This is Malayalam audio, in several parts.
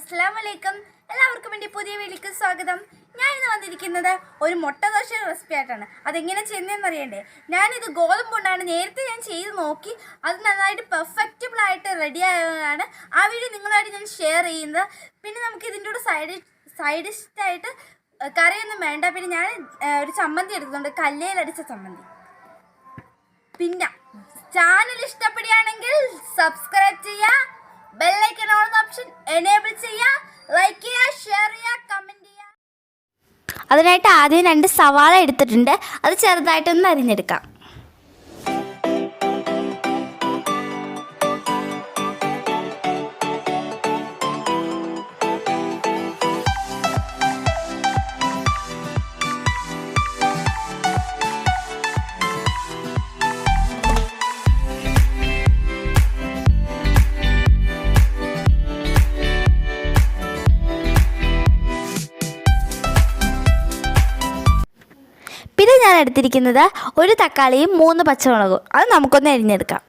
അസ്സലാമലൈക്കും. എല്ലാവർക്കും വേണ്ടി പുതിയ വീഡിയോക്ക് സ്വാഗതം. ഞാനിന്ന് വന്നിരിക്കുന്നത് ഒരു മുട്ട ദോശ റെസിപ്പി ആയിട്ടാണ്. അതെങ്ങനെ ചെയ്യുന്നതെന്ന് അറിയണ്ടേ? ഞാനിത് ഗോതമ്പ് കൊണ്ടാണ് നേരത്തെ ഞാൻ ചെയ്ത് നോക്കി. അത് നന്നായിട്ട് പെർഫെക്റ്റബിളായിട്ട് റെഡി ആയതാണ്. ആ വീഡിയോ നിങ്ങളായിട്ട് ഞാൻ ഷെയർ ചെയ്യുന്നത്. പിന്നെ നമുക്ക് ഇതിൻ്റെ കൂടെ സൈഡ് ഡിഷായിട്ട് കറിയൊന്നും വേണ്ട. പിന്നെ ഞാൻ ഒരു ചമ്മന്തി എടുക്കുന്നുണ്ട്, കല്ലേലടിച്ച ചമ്മന്തി. പിന്നെ ചാനൽ ഇഷ്ടപ്പെടുകയാണെങ്കിൽ സബ്സ്ക്രൈബ് ചെയ്യുക, ബെല്ലൈക്കൺ ഓൺ ഓപ്ഷൻ എനേബിൾ ചെയ്യുക, ലൈക്ക് ചെയ്യുക, ഷെയർ ചെയ്യുക, കമൻറ്റ് ചെയ്യുക. അതിനായിട്ട് ആദ്യം 2 സവാള എടുത്തിട്ടുണ്ട്. അത് ചെറുതായിട്ടൊന്ന് അരിഞ്ഞെടുക്കാം. പിന്നെ ഞാൻ എടുത്തിരിക്കുന്നത് ഒരു തക്കാളിയും 3 പച്ചമുളകും. അത് നമുക്കൊന്ന് അരിഞ്ഞെടുക്കാം.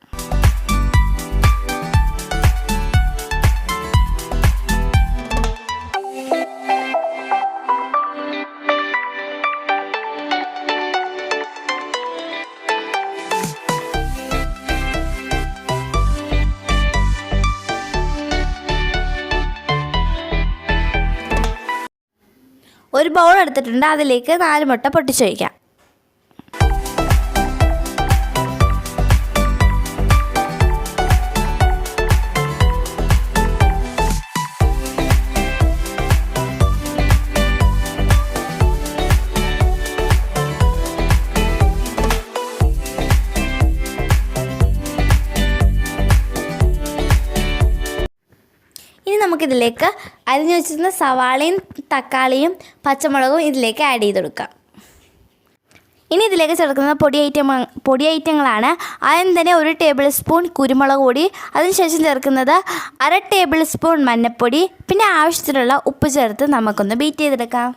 ഒരു ബൗൾ എടുത്തിട്ടുണ്ട്. അതിലേക്ക് 4 മുട്ട പൊട്ടിച്ചൊഴിക്കാം. ഇനി നമുക്കിതിലേക്ക് അരിഞ്ഞു വെച്ചിരുന്ന സവാളയും തക്കാളിയും പച്ചമുളകും ഇതിലേക്ക് ആഡ് ചെയ്ത് കൊടുക്കാം. ഇനി ഇതിലേക്ക് ചേർക്കുന്ന പൊടി ഐറ്റങ്ങളാണ്. ആദ്യം തന്നെ 1 ടേബിൾ സ്പൂൺ കുരുമുളക് പൊടി, അതിനുശേഷം ചേർക്കുന്നത് 1/2 ടേബിൾ സ്പൂൺ മഞ്ഞൾപ്പൊടി, പിന്നെ ആവശ്യത്തിനുള്ള ഉപ്പ് ചേർത്ത് നമുക്കൊന്ന് ബീറ്റ് ചെയ്തെടുക്കാം.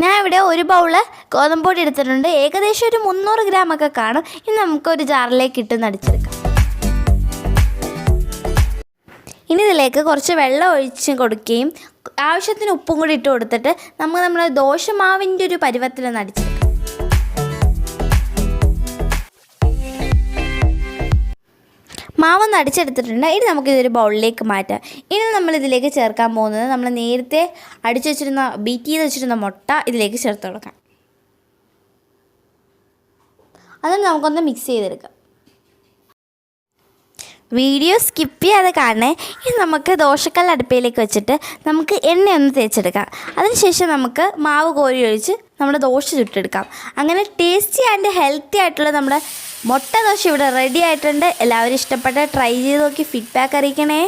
ഞാൻ ഇവിടെ ഒരു ബൗള് ഗോതമ്പ് പൊടി എടുത്തിട്ടുണ്ട്. ഏകദേശം ഒരു 300 ഗ്രാമൊക്കെ കാണും. ഇനി നമുക്കൊരു ജാറിലേക്ക് ഇട്ട് അടിച്ചെടുക്കാം. ഇനി ഇതിലേക്ക് കുറച്ച് വെള്ളം ഒഴിച്ച് കൊടുക്കുകയും ആവശ്യത്തിന് ഉപ്പും കൂടി ഇട്ട് കൊടുത്തിട്ട് നമ്മുടെ ദോശമാവിൻ്റെ ഒരു പരുവത്തിൽ അടിച്ചെടുക്കാം. മാവൊന്ന് അടിച്ചെടുത്തിട്ടുണ്ട്. ഇനി നമുക്കിതൊരു ബൗളിലേക്ക് മാറ്റാം. ഇനി നമ്മളിതിലേക്ക് ചേർക്കാൻ പോകുന്നത് നമ്മൾ നേരത്തെ ബീറ്റ് ചെയ്ത് വെച്ചിരുന്ന മുട്ട ഇതിലേക്ക് ചേർത്ത് കൊടുക്കാം. അത് നമുക്കൊന്ന് മിക്സ് ചെയ്തെടുക്കാം. വീഡിയോ സ്കിപ്പ് ചെയ്യാതെ കാണണേ. ഇനി നമുക്ക് ദോശക്കല്ല് അടുപ്പയിലേക്ക് വെച്ചിട്ട് നമുക്ക് എണ്ണയൊന്ന് തേച്ചെടുക്കാം. അതിനുശേഷം നമുക്ക് മാവ് കോരി ഒഴിച്ച് നമ്മുടെ ദോശ ചുട്ടെടുക്കാം. അങ്ങനെ ടേസ്റ്റി ആൻഡ് ഹെൽത്തി ആയിട്ടുള്ള നമ്മുടെ മുട്ട ദോശ ഇവിടെ റെഡി ആയിട്ടുണ്ട്. എല്ലാവരും ഇഷ്ടപ്പെട്ട ട്രൈ ചെയ്ത് നോക്കി ഫീഡ്ബാക്ക് അറിയിക്കണേ.